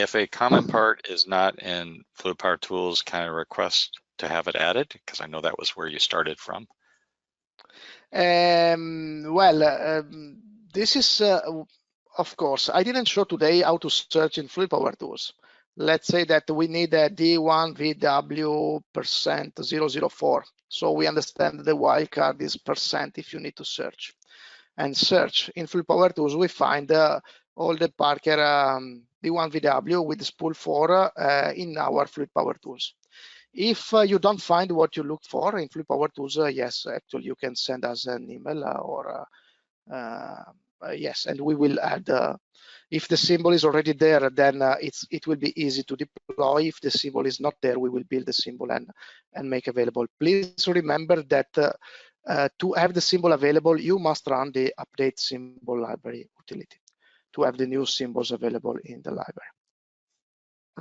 if a common part is not in Fluid Power Tools, can I request to have it added? Because I know that was where you started from. This is, of course, I didn't show today how to search in Fluid Power Tools. Let's say that we need a D1VW%004. So we understand the wildcard is percent if you need to search. And search in Fluid Power Tools, we find all the Parker D1VW with spool 4 in our Fluid Power Tools. If you don't find what you look for in Fluid Power Tools, yes, actually you can send us an email or yes, and we will add. If the symbol is already there, then it will be easy to deploy. If the symbol is not there, we will build the symbol and make available. Please remember that to have the symbol available, you must run the update symbol library utility to have the new symbols available in the library.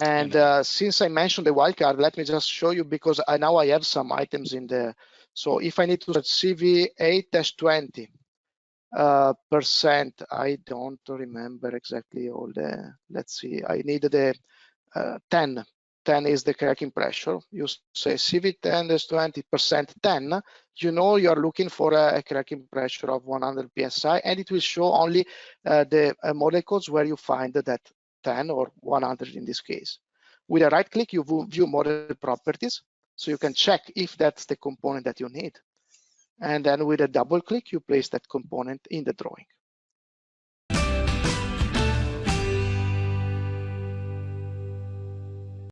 And since I mentioned the wildcard, let me just show you, because now I have some items in there. So if I need to search CV8-20 percent, I don't remember exactly all the, let's see, I need the 10. 10 is the cracking pressure. You say CV10-20% 10, you know you are looking for a cracking pressure of 100 psi, and it will show only the model codes where you find that 10 or 100 in this case. With a right click, you view model properties, so you can check if that's the component that you need. And then with a double click, you place that component in the drawing.